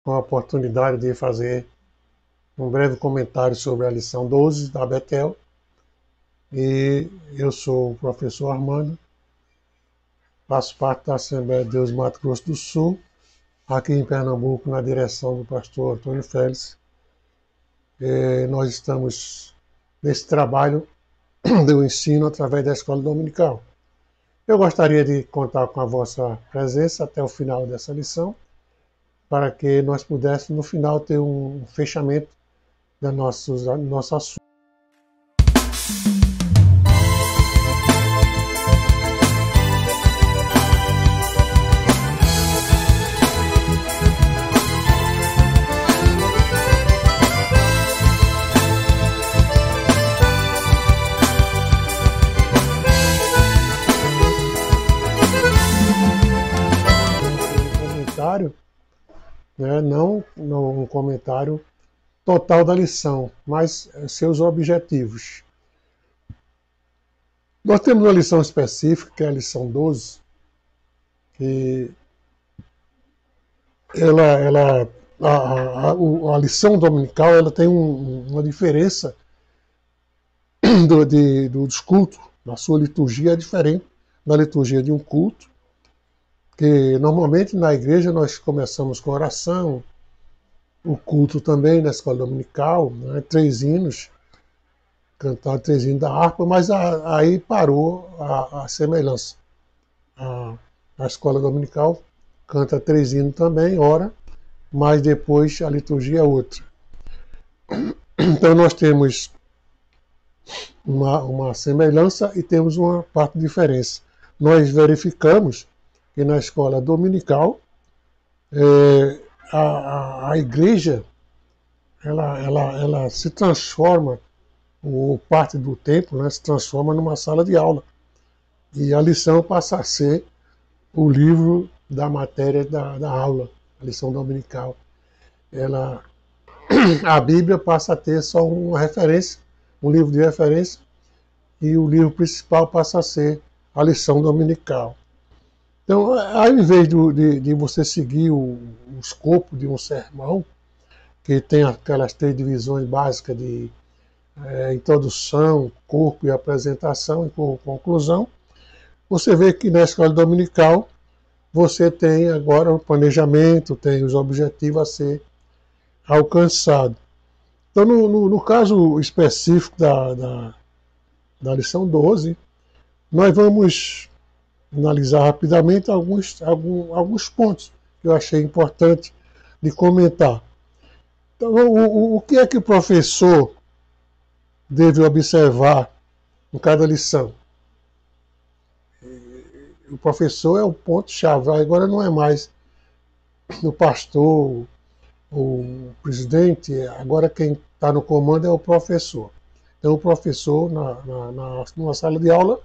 com a oportunidade de fazer um breve comentário sobre a lição 12 da Betel. E eu sou o professor Armando, faço parte da Assembleia de Deus Mato Grosso do Sul, aqui em Pernambuco, na direção do pastor Antônio Félix. Nós estamos nesse trabalho do ensino através da escola dominical. Eu gostaria de contar com a vossa presença até o final dessa lição, para que nós pudéssemos, no final, ter um fechamento do nosso assunto. Né, não um comentário total da lição, mas seus objetivos. Nós temos uma lição específica, que é a lição 12, que a lição dominical ela tem uma diferença dos cultos. A sua liturgia é diferente da liturgia de um culto, que normalmente na igreja nós começamos com oração, o culto também na escola dominical, né, 3 hinos, cantar 3 hinos da harpa, mas aí parou a semelhança. A escola dominical canta 3 hinos também, ora, mas depois a liturgia é outra. Então nós temos uma semelhança e temos uma parte de diferença. Nós verificamos que na escola dominical a igreja ela se transforma, ou parte do templo, né, se transforma numa sala de aula. E a lição passa a ser o livro da matéria da aula, a lição dominical. A Bíblia passa a ter só uma referência, um livro de referência, e o livro principal passa a ser a lição dominical. Então, ao invés de você seguir o escopo de um sermão, que tem aquelas 3 divisões básicas de introdução, corpo e apresentação e conclusão, você vê que na escola dominical você tem agora o planejamento, tem os objetivos a ser alcançados. Então, no caso específico da lição 12, nós vamos analisar rapidamente alguns pontos que eu achei importante de comentar. Então, o que é que o professor deve observar em cada lição? O professor é o ponto-chave. Agora não é mais o pastor, o presidente, agora quem está no comando é o professor. Então, o professor, numa sala de aula,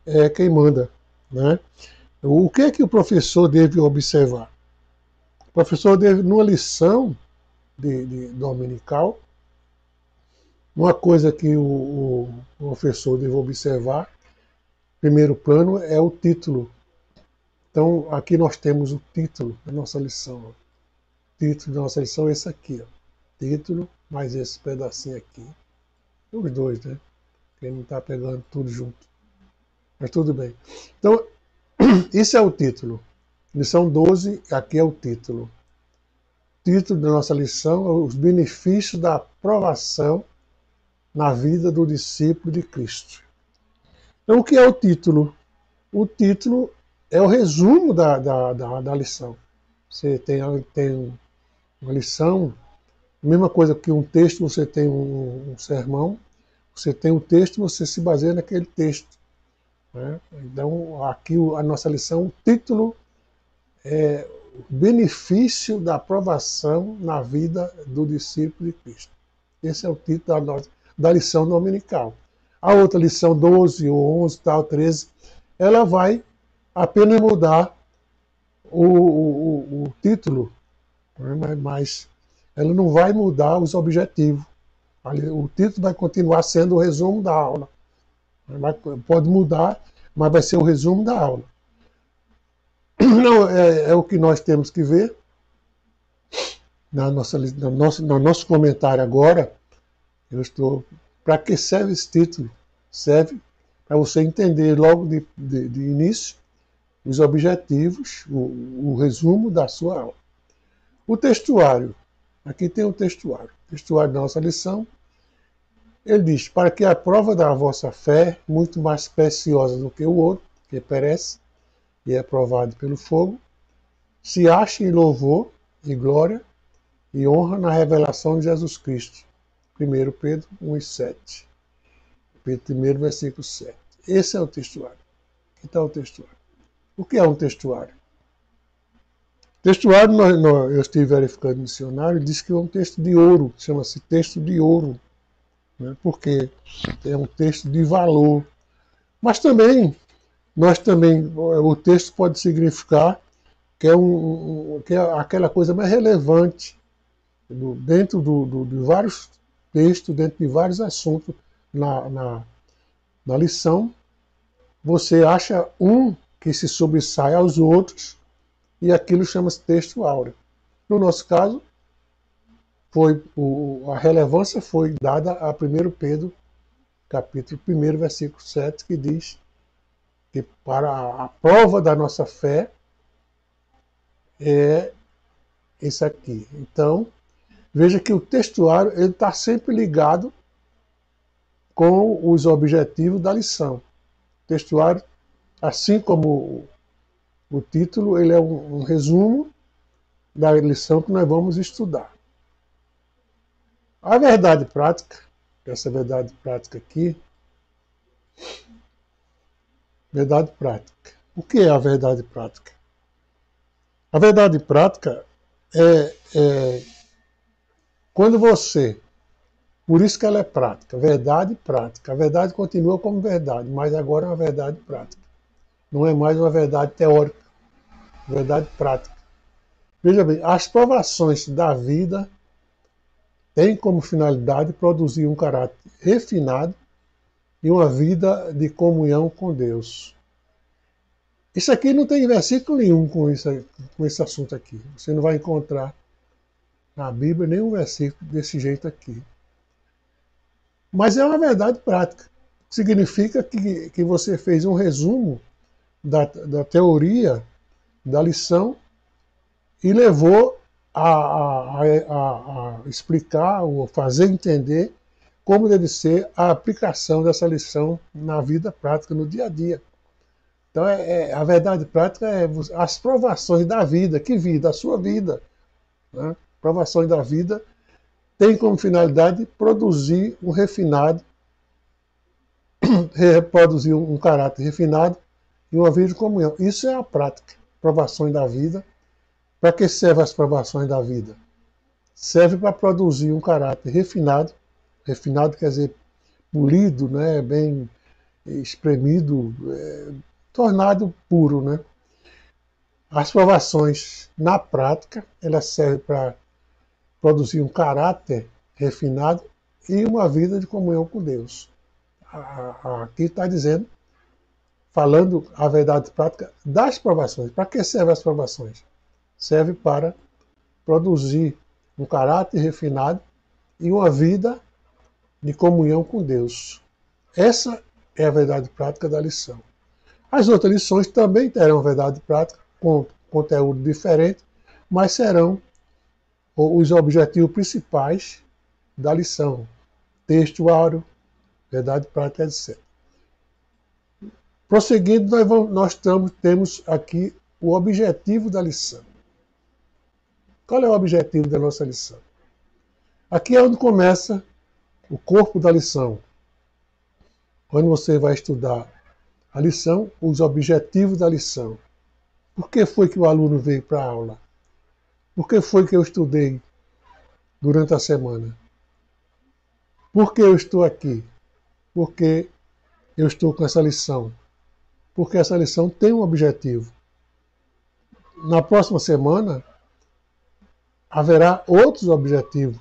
é quem manda. Né? O que é que o professor deve observar? O professor deve, numa lição de dominical, uma coisa que o professor deve observar, primeiro plano, é o título. Então, aqui nós temos o título da nossa lição. O título da nossa lição é esse aqui. Ó. Título, mais esse pedacinho aqui. Os dois, né? Porque não está pegando tudo junto. Mas tudo bem. Então, isso é o título. Lição 12, aqui é o título. O título da nossa lição é os benefícios da aprovação na vida do discípulo de Cristo. Então, o que é o título? O título é o resumo da lição. Você tem uma lição, a mesma coisa que um texto, você tem um sermão, você tem um texto, você se baseia naquele texto. Né? Então, aqui a nossa lição, o título é o benefício da aprovação na vida do discípulo de Cristo. Esse é o título da lição dominical. A outra lição 12, ou 11, tal, 13, ela vai apenas mudar o título, né? Mas ela não vai mudar os objetivos. O título vai continuar sendo o resumo da aula. Pode mudar, mas vai ser o resumo da aula. Não, é o que nós temos que ver. no nosso comentário agora, eu estou. Para que serve esse título? Serve para você entender logo de início os objetivos, o resumo da sua aula. O textuário. Aqui tem o textuário. O textuário da nossa lição. Ele diz, para que a prova da vossa fé, muito mais preciosa do que o ouro, que perece e é provado pelo fogo, se ache em louvor e glória e honra na revelação de Jesus Cristo. 1 Pedro 1,7. Pedro 1, versículo 7. Esse é o textuário. Aqui está o textuário. O que é um textuário? Textuário, eu estive verificando no dicionário, diz que é um texto de ouro, chama-se texto de ouro, né? Porque é um texto de valor. Mas também, o texto pode significar que é aquela coisa mais relevante dentro de vários textos, dentro de vários assuntos na lição. Você acha um que se sobressai aos outros e aquilo chama-se texto áureo. No nosso caso, a relevância foi dada a 1 Pedro, capítulo 1, versículo 7, que diz que para a prova da nossa fé é isso aqui. Então, veja que o textuário está sempre ligado com os objetivos da lição. O textuário, assim como o título, ele é um resumo da lição que nós vamos estudar. A verdade prática, essa verdade prática aqui, verdade prática. O que é a verdade prática? A verdade prática é quando você, por isso que ela é prática, verdade prática. A verdade continua como verdade, mas agora é uma verdade prática. Não é mais uma verdade teórica, verdade prática. Veja bem, as provações da vida têm como finalidade produzir um caráter refinado e uma vida de comunhão com Deus. Isso aqui não tem versículo nenhum com esse assunto aqui. Você não vai encontrar na Bíblia nenhum versículo desse jeito aqui. Mas é uma verdade prática. Significa que você fez um resumo da teoria, da lição, e levou a explicar ou fazer entender como deve ser a aplicação dessa lição na vida prática, no dia a dia. Então, a verdade prática é as provações da vida. Que vida? A sua vida. Né? Provações da vida tem como finalidade produzir um refinado, reproduzir um caráter refinado e uma vida de comunhão. Isso é a prática. Provações da vida. Para que servem as provações da vida? Serve para produzir um caráter refinado. Refinado quer dizer polido, né? Bem espremido, tornado puro, né? As provações, na prática, elas servem para produzir um caráter refinado e uma vida de comunhão com Deus. Aqui está dizendo, falando a verdade prática das provações. Para que servem as provações? Serve para produzir um caráter refinado e uma vida de comunhão com Deus. Essa é a verdade prática da lição. As outras lições também terão verdade prática, com conteúdo diferente, mas serão os objetivos principais da lição. Textuário, verdade prática, etc. Prosseguindo, nós temos aqui o objetivo da lição. Qual é o objetivo da nossa lição? Aqui é onde começa o corpo da lição. Quando você vai estudar a lição, os objetivos da lição. Por que foi que o aluno veio para a aula? Por que foi que eu estudei durante a semana? Por que eu estou aqui? Porque eu estou com essa lição. Porque essa lição tem um objetivo. Na próxima semana, haverá outros objetivos,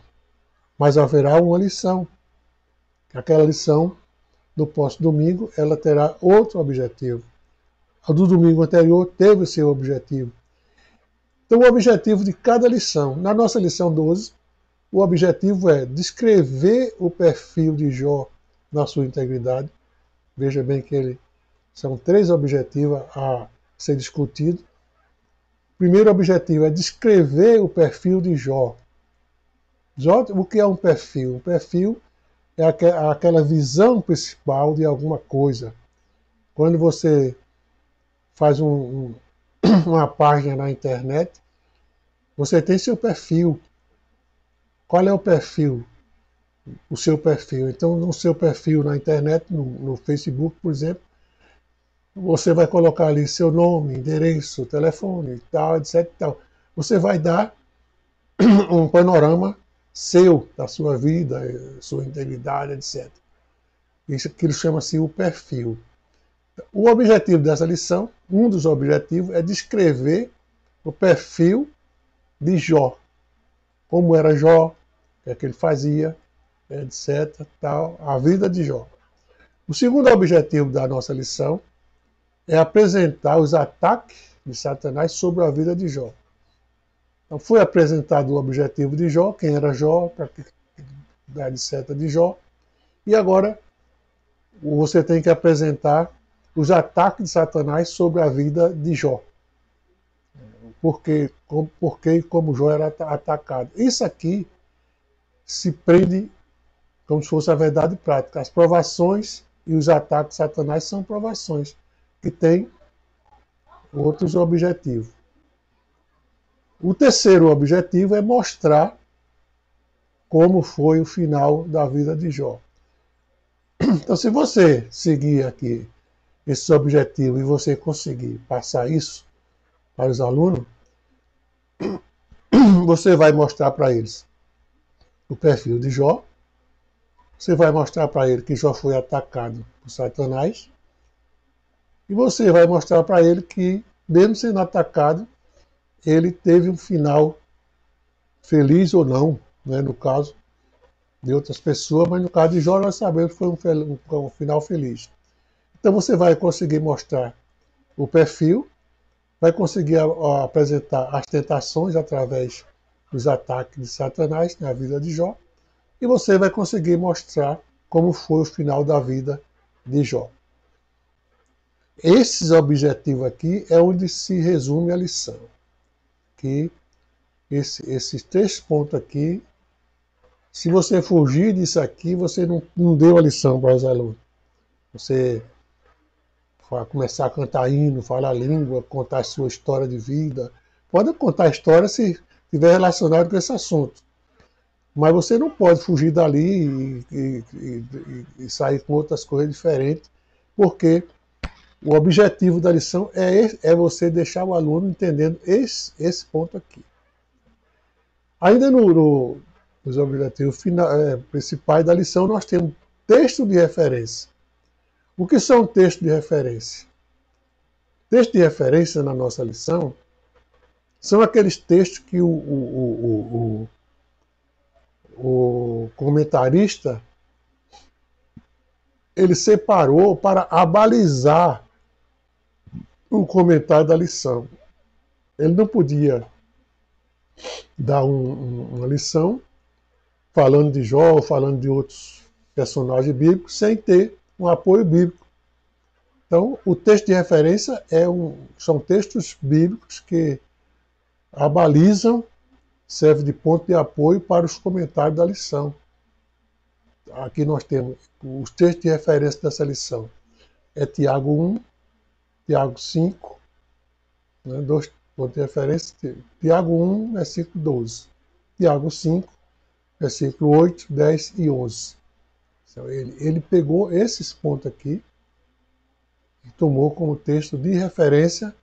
mas haverá uma lição. Aquela lição do próximo domingo, ela terá outro objetivo. A do domingo anterior teve seu objetivo. Então, o objetivo de cada lição. Na nossa lição 12, o objetivo é descrever o perfil de Jó na sua integridade. Veja bem que são 3 objetivos a ser discutido. O primeiro objetivo é descrever o perfil de Jó. O que é um perfil? Um perfil é aquela visão principal de alguma coisa. Quando você faz uma página na internet, você tem seu perfil. Qual é o perfil? O seu perfil. Então, no seu perfil na internet, no Facebook, por exemplo, você vai colocar ali seu nome, endereço, telefone, tal, etc. Tal. Você vai dar um panorama seu, da sua vida, sua integridade, etc. Aquilo chama-se o perfil. O objetivo dessa lição, um dos objetivos, é descrever o perfil de Jó. Como era Jó, o que é que ele fazia, etc. Tal, a vida de Jó. O segundo objetivo da nossa lição é apresentar os ataques de Satanás sobre a vida de Jó. Então foi apresentado o objetivo de Jó, quem era Jó, etc. de Jó, e agora você tem que apresentar os ataques de Satanás sobre a vida de Jó. Porque e como Jó era atacado. Isso aqui se prende como se fosse a verdade prática. As provações e os ataques de Satanás são provações que têm outros objetivos. O terceiro objetivo é mostrar como foi o final da vida de Jó. Então, se você seguir aqui esse objetivo e você conseguir passar isso para os alunos, você vai mostrar para eles o perfil de Jó, você vai mostrar para ele que Jó foi atacado por Satanás, e você vai mostrar para ele que, mesmo sendo atacado, ele teve um final feliz ou não, né, no caso de outras pessoas, mas no caso de Jó nós sabemos que foi um final feliz. Então você vai conseguir mostrar o perfil, vai conseguir apresentar as tentações através dos ataques de Satanás na vida de Jó, e você vai conseguir mostrar como foi o final da vida de Jó. Esses objetivos aqui é onde se resume a lição. Que esses 3 pontos aqui, se você fugir disso aqui, você não deu a lição para os alunos. Você vai começar a cantar hino, falar língua, contar a sua história de vida. Pode contar a história se estiver relacionado com esse assunto. Mas você não pode fugir dali e sair com outras coisas diferentes, porque o objetivo da lição é você deixar o aluno entendendo esse ponto aqui. Ainda nos objetivos principais da lição, nós temos texto de referência. O que são textos de referência? Texto de referência na nossa lição são aqueles textos que o comentarista ele separou para abalizar o comentário da lição. Ele não podia dar uma lição falando de Jó, falando de outros personagens bíblicos, sem ter um apoio bíblico. Então, o texto de referência são textos bíblicos que abalizam, serve de ponto de apoio para os comentários da lição. Aqui nós temos os textos de referência dessa lição. É Tiago 1, Tiago 5, né, 2 pontos de referência. Tiago 1, versículo 12. Tiago 5, versículo 8, 10 e 11. Então, ele pegou esses pontos aqui e tomou como texto de referência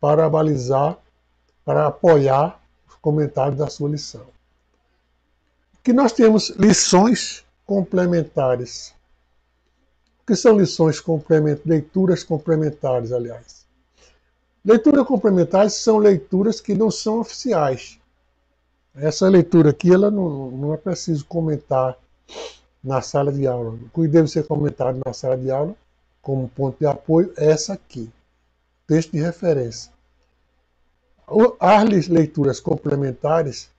para abalizar, para apoiar os comentários da sua lição. Que nós temos lições complementares. O que são lições complementares? Leituras complementares, aliás. Leituras complementares são leituras que não são oficiais. Essa leitura aqui, ela não é preciso comentar na sala de aula. O que deve ser comentado na sala de aula, como ponto de apoio, é essa aqui. Texto de referência. As leituras complementares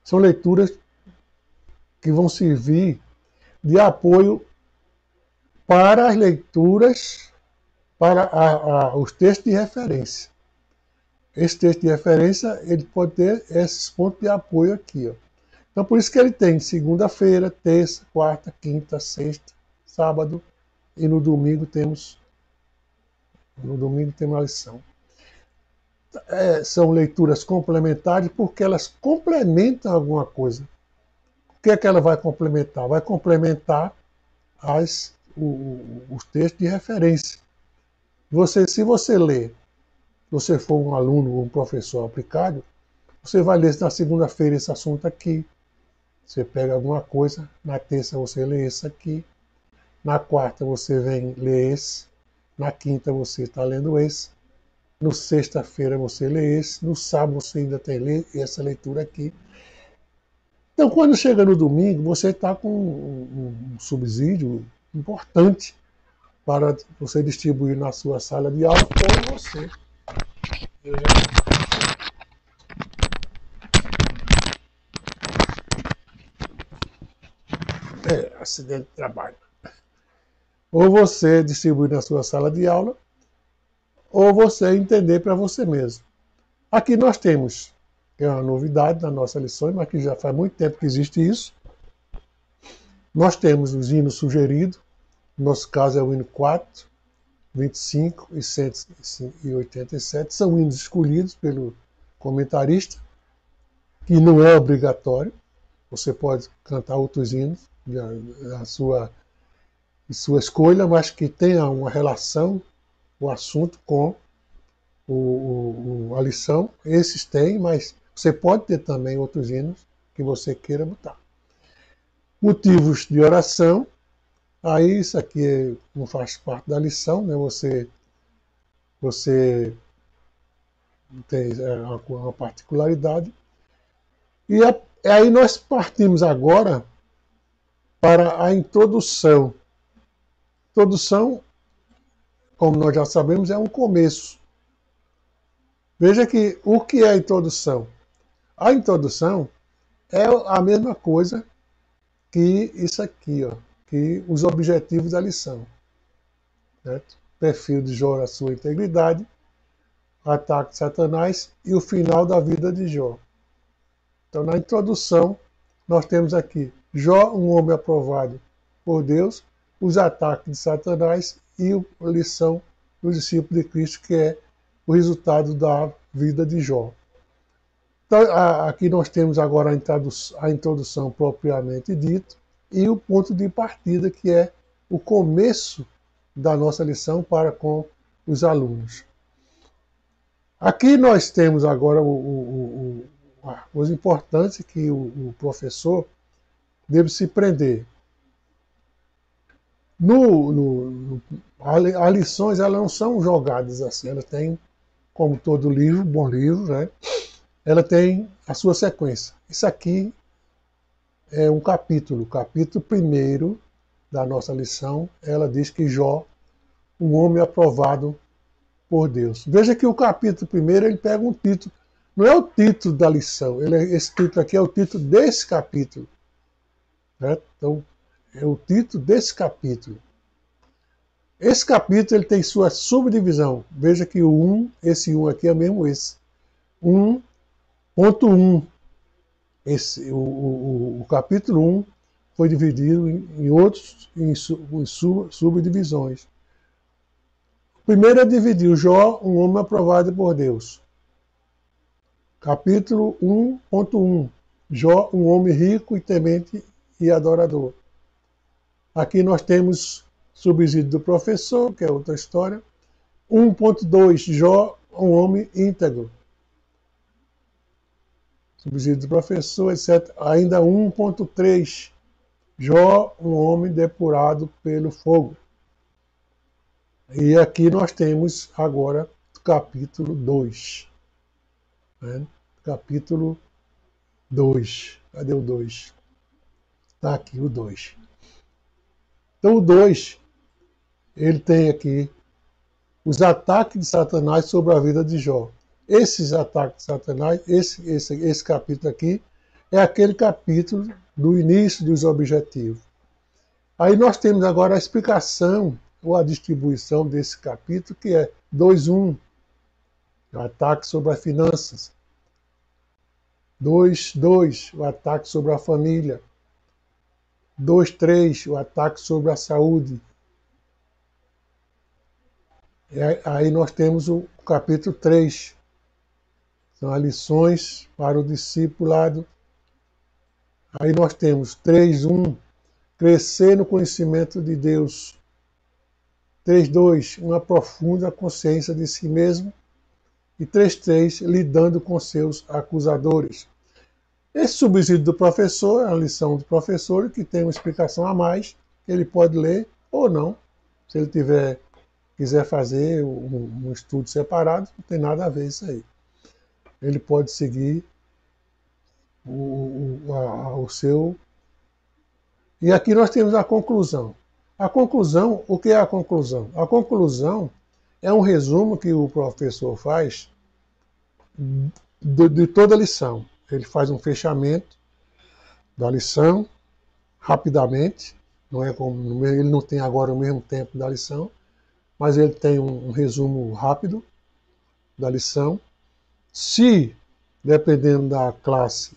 são leituras que vão servir de apoio para as leituras, para os textos de referência. Esse texto de referência, ele pode ter esses pontos de apoio aqui. Ó. Então, por isso que ele tem segunda-feira, terça, quarta, quinta, sexta, sábado, e no domingo temos a lição. São leituras complementares porque elas complementam alguma coisa. O que é que ela vai complementar? Vai complementar os textos de referência. Se você ler, se você for um aluno ou um professor aplicado, você vai ler na segunda-feira esse assunto aqui. Você pega alguma coisa, na terça você lê esse aqui, na quarta você vem ler esse, na quinta você está lendo esse, no sexta-feira você lê esse, no sábado você ainda tem essa leitura aqui. Então, quando chega no domingo, você está com um subsídio importante para você distribuir na sua sala de aula ou você. Acidente de trabalho. Ou você distribuir na sua sala de aula, ou você entender para você mesmo. Aqui nós temos, que é uma novidade na nossa lição, mas que já faz muito tempo que existe isso. Nós temos os hinos sugeridos, no nosso caso é o hino 4, 25 e 187, são hinos escolhidos pelo comentarista, que não é obrigatório, você pode cantar outros hinos da sua escolha, mas que tenha uma relação, o assunto com a lição. Esses tem, mas você pode ter também outros hinos que você queira botar. Motivos de oração, aí isso aqui não faz parte da lição, né? Você tem uma particularidade. E aí nós partimos agora para a introdução. Introdução, como nós já sabemos, é um começo. Veja que o que é a introdução? A introdução é a mesma coisa que isso aqui, ó, que os objetivos da lição. Certo? Perfil de Jó, a sua integridade, ataque de Satanás e o final da vida de Jó. Então, na introdução, nós temos aqui Jó, um homem aprovado por Deus, os ataques de Satanás e a lição do discípulo de Cristo, que é o resultado da vida de Jó. Então, aqui nós temos agora a introdução propriamente dita e o ponto de partida, que é o começo da nossa lição para com os alunos. Aqui nós temos agora os importantes que o professor deve se prender. As lições elas não são jogadas assim, elas têm, como todo livro, bom livro, né? Ela tem a sua sequência. Isso aqui é um capítulo, o capítulo 1 da nossa lição. Ela diz que Jó, um homem aprovado por Deus. Veja que o capítulo 1 ele pega um título, não é o título da lição, esse título aqui é o título desse capítulo. Certo? Então, é o título desse capítulo. Esse capítulo ele tem sua subdivisão. Veja que esse 1 aqui é mesmo esse. 1.1. O capítulo 1 foi dividido em subdivisões. Primeiro é dividir Jó, um homem aprovado por Deus. Capítulo 1.1. Jó, um homem rico e temente e adorador. Aqui nós temos subsídio do professor, que é outra história. 1.2. Jó, um homem íntegro. Subsídio do professor, etc. Ainda 1.3. Jó, um homem depurado pelo fogo. E aqui nós temos agora o capítulo 2. Né? Capítulo 2. Cadê o 2? Está aqui o 2. Então o 2, ele tem aqui os ataques de Satanás sobre a vida de Jó. esses ataques de Satanás, esse capítulo aqui, é aquele capítulo do início dos objetivos. Aí nós temos agora a explicação, ou a distribuição desse capítulo, que é 2.1, o ataque sobre as finanças. 2.2, o ataque sobre a família. 2.3, o ataque sobre a saúde. Aí nós temos o capítulo 3, são as lições para o discipulado. Aí nós temos 3.1, crescer no conhecimento de Deus. 3.2, uma profunda consciência de si mesmo. E 3.3, lidando com seus acusadores. Esse subsídio do professor é a lição do professor, que tem uma explicação a mais, que ele pode ler ou não. Se ele quiser fazer um estudo separado, não tem nada a ver isso aí. Ele pode seguir o seu... E aqui nós temos a conclusão. A conclusão, o que é a conclusão? A conclusão é um resumo que o professor faz de toda a lição. Ele faz um fechamento da lição rapidamente, não é como, ele não tem agora o mesmo tempo da lição, mas ele tem um resumo rápido da lição. Se, dependendo da classe,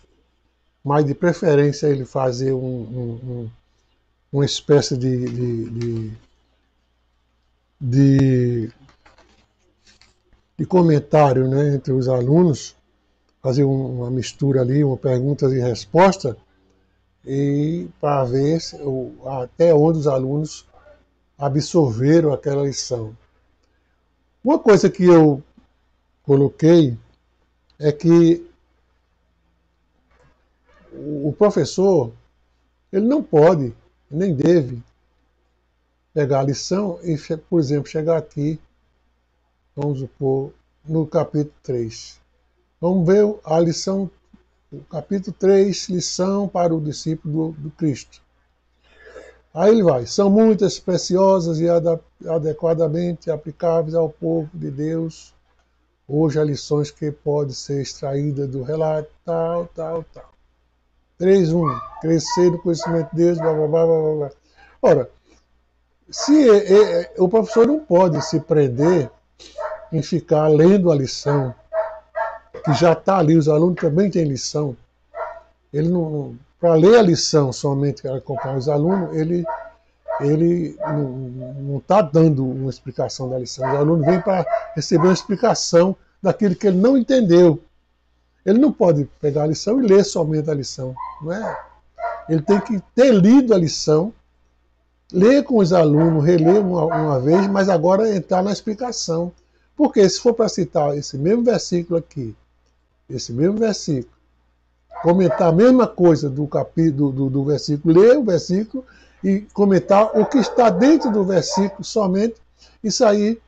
mas de preferência ele fazer uma espécie de comentário, né, entre os alunos, fazer uma mistura ali, uma pergunta e resposta, e para ver até onde os alunos absorveram aquela lição. Uma coisa que eu coloquei é que o professor, ele não pode, nem deve, pegar a lição e, por exemplo, chegar aqui, vamos supor, no capítulo 3. Vamos ver a lição, o capítulo 3, lição para o discípulo do Cristo. Aí ele vai, são muitas, preciosas e adequadamente aplicáveis ao povo de Deus. Hoje há lições que podem ser extraídas do relato, tal. 3.1, crescer no conhecimento de Deus, blá, blá, blá, blá, blá. Ora, o professor não pode se prender em ficar lendo a lição, que já está ali, os alunos também têm lição. Ele não, para ler a lição somente que acompanha os alunos, ele não está dando uma explicação da lição. Os alunos vêm para receber uma explicação daquilo que ele não entendeu. Ele não pode pegar a lição e ler somente a lição. Não é? Ele tem que ter lido a lição, ler com os alunos, reler uma vez, mas agora entrar na explicação. Porque se for para citar esse mesmo versículo aqui, esse mesmo versículo, comentar a mesma coisa do capítulo do versículo, ler o versículo e comentar o que está dentro do versículo somente, isso aí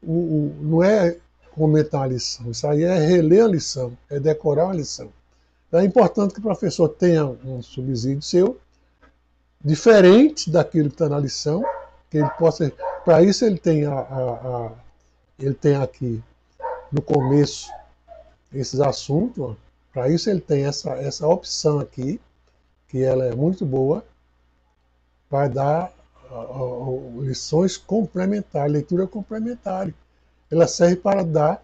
não é comentar a lição, isso aí é reler a lição, é decorar a lição. Então é importante que o professor tenha um subsídio seu, diferente daquilo que está na lição, que ele possa. Para isso ele tem ele tem aqui no começo esses assuntos. Para isso ele tem essa opção aqui, que ela é muito boa, vai dar lições complementares, leitura complementar. Ela serve para dar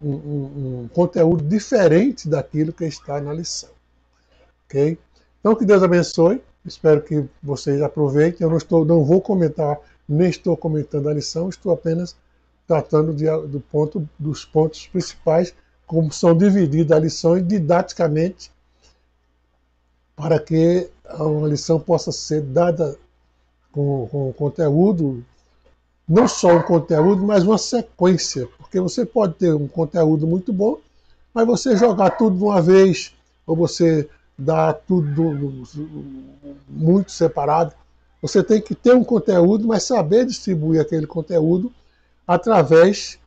um conteúdo diferente daquilo que está na lição. Ok? Então que Deus abençoe. Espero que vocês aproveitem. Eu não vou comentar, nem estou comentando a lição, estou apenas tratando dos pontos principais, como são divididas as lições didaticamente, para que uma lição possa ser dada com conteúdo, não só um conteúdo, mas uma sequência, porque você pode ter um conteúdo muito bom, mas você jogar tudo de uma vez, ou você dar tudo muito separado. Você tem que ter um conteúdo, mas saber distribuir aquele conteúdo através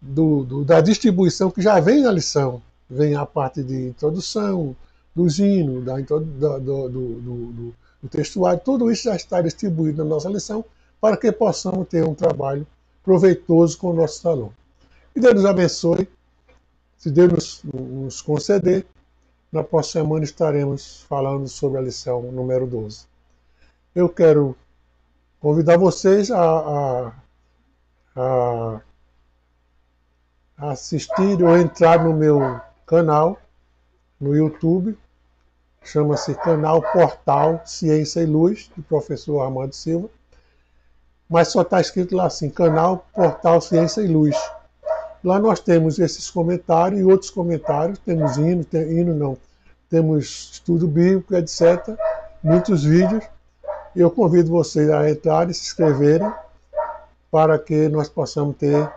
da distribuição que já vem na lição. Vem a parte de introdução, dos hinos, do textuário, tudo isso já está distribuído na nossa lição para que possamos ter um trabalho proveitoso com o nosso aluno. Que Deus nos abençoe. se Deus nos conceder, na próxima semana estaremos falando sobre a lição número 12. Eu quero convidar vocês a assistir ou entrar no meu canal no YouTube, chama-se Canal Portal Ciência e Luz, do professor Armando Silva, mas só está escrito lá assim, Canal Portal Ciência e Luz. Lá nós temos esses comentários e outros comentários, temos temos estudo bíblico, etc., muitos vídeos. Eu convido vocês a entrar e se inscreverem para que nós possamos ter